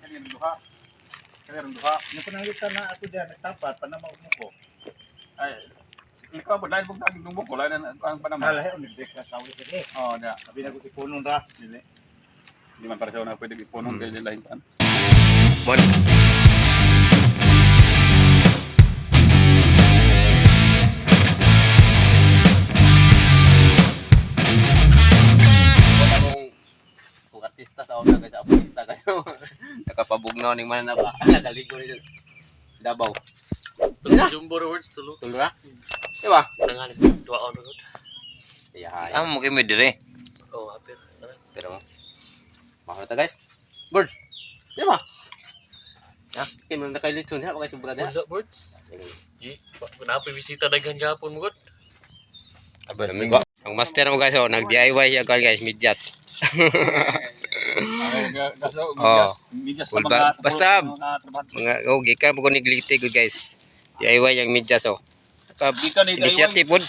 kanina duha. Kanina duha. Yung panangitan na ako diyan nagtapat panamaw mo ko. Ay, ikaw ba dahil kung taging dumbo ko lain ang panama. Lahi on nagdek ka tawid dire. Oh, da. Sabi na ko si punon ra dili. Di man para sa una pwede ipunon kay lain kan. Mon. Artista sa una kasi artista kayo. Nakapabugnaw ning mananaba. Nakaligo ni Dabaw. Jumbo rewards tulo. Tulo ra? Di ba? Nangan dua on road. Iya. Mo kay dire. Oh, apir. Pero mahal ta guys. Bird. Di ba? Ya, kay man nakailitson ha kay sobra Birds da. up birds. Kenapa bisita daghan gapon mo gud? Aba, ang master mo guys, oh, nag-DIY ya guys, medyas. Midyas Full bag. Basta mga gikan po ko nigliti good guys. DIY yang medyas oh. Initiative pod.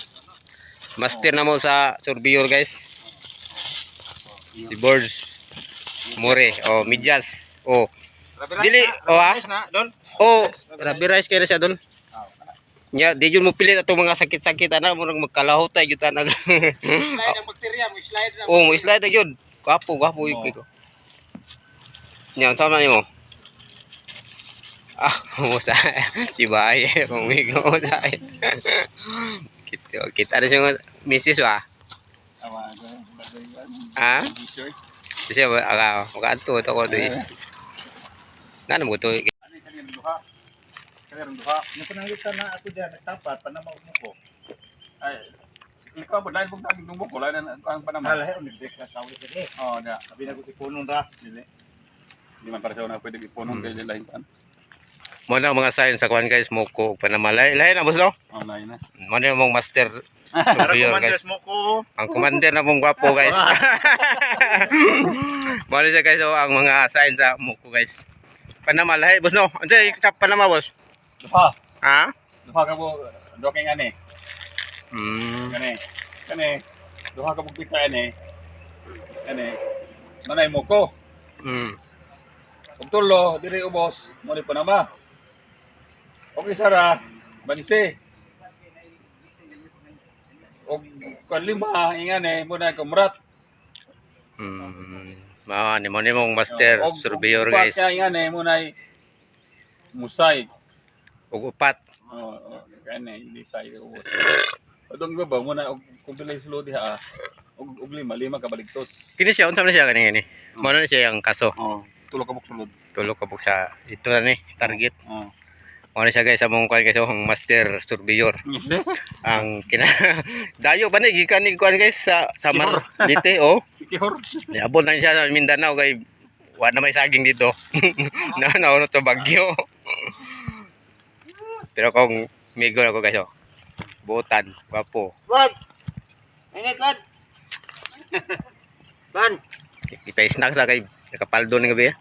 Master na mo sa surveyor guys. Si Birds. More oh medyas. Oh. Dili oh ha. Oh, rabi rice kay na siya don. Nya di jud mo pilit atong mga sakit-sakit ana mo nang magkalahot tay gyud ana. slide ang bakterya mo slide na. Oh, mo slide na gyud. Gwapo gyud ko. Nya unsa man nimo? Ah, mo sa tibay kung migo sa. Kita ada sing misis wa. Ah? Kasi aga makanto to ko dois. Nana mo to. Kanina duha. Yung panangitan na ako diyan nagtapat panamaw mo ko. Ay, ikaw ba dahil kung taging dumbo ko lain ang panama. Lahi on nagdek ka tawid dire. Oh, da. Sabi na ko si punon ra dili. Di man para sa una pwede ipunon kay lain kan. Mo na mga sign sa kwan guys mo ko panamalay. Lahi na boss no? Oh, lain na. Mo na mong master. Commander mo ko. Ang commander na mong gwapo guys. Mo na siya guys oh, ang mga sign sa mo ko guys. Panamalay boss no? Unsay sa Panama boss? Duha. Ha? Duha ka mo doking ani. Hmm. Kani. Duha ka mo pita ani. Kani. Manay mo ko. Hmm. Ug tulo diri ubos mo ni Panama. Okay sara bansi. Og kalima ingane mo na kumrat. Mao ni mo mong master surveyor guys. Kaya ingane mo na musay. Ug upat. Oh, kani hindi tayo ubos. Adong ba mo na og kung pilay sulod diha. Og lima ka baligtos. Kini siya unsa man siya kanini? Mo na siya ang kaso. Oh, tulo ka buk sulod. Tulo ka buk sa ito na ni target. Oh. Mo na siya guys among kwan guys oh, ang master surveyor. Ang kina dayo ba ni gikan ni kwan guys sa Samar dite oh. Sikihor. Niabot na siya sa Mindanao kay wa na may saging dito. Nauro to bagyo. Pero kung migo ako guys oh. Butan, gwapo. Wag. Init wag. Ban. Kita snack sa kay nakapaldo ng gabi.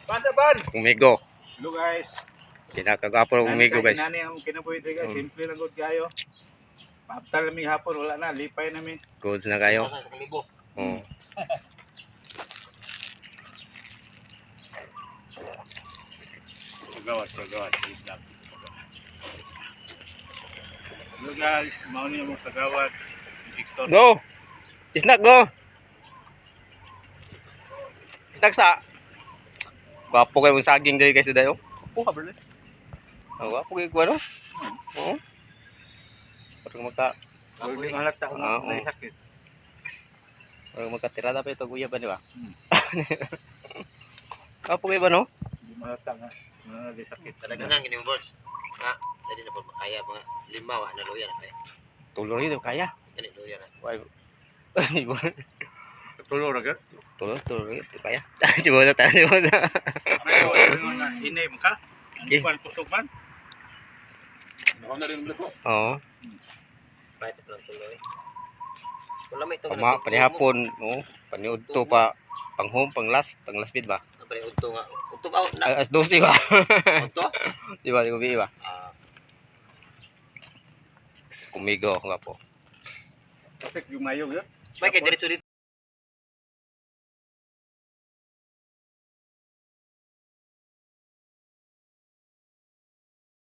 Pansa ban. Umigo. Hello guys. Kinakagapo ng umigo guys. Nani ang kinabuhi diri guys, simple lang gud kayo. Paaptal mi hapon wala na, lipay na mi. Goods na kayo. Oh. Gawat. Hello guys, mao ni mo kagawad. Victor. Go. Snack go. Snack sa. Gwapo kayo mong saging diri guys dayo. Oh, habol. Oh, gwapo kayo ko ano? Oh. Parang maka Hindi halata ko Ah, na sakit. parang magkatira pa ito guya ba di ba? Gwapo kayo ba no? Hindi halata nga. Na sakit. Talaga nang gini mo boss. Ha, dali na po makaya mga lima wa na luya na kaya. Tulong ito kaya. Kani luya na. Why? Tulo ra gud. Tulong ito kaya. Coba sa. Ano hinay mo ka? Okay. Ang kuan kusog man. Ako na rin ulit ko. Oo. Kahit lang tuloy. Wala may ito. Pama panihapon, no. Paniudto pa panghome, panglas bit ba? Pare udto nga. Udto ba na? As 12 ba? Udto? Di ba, di ba? Ah, Kumigo nga po. Perfect yung mayo yun. may kay diretso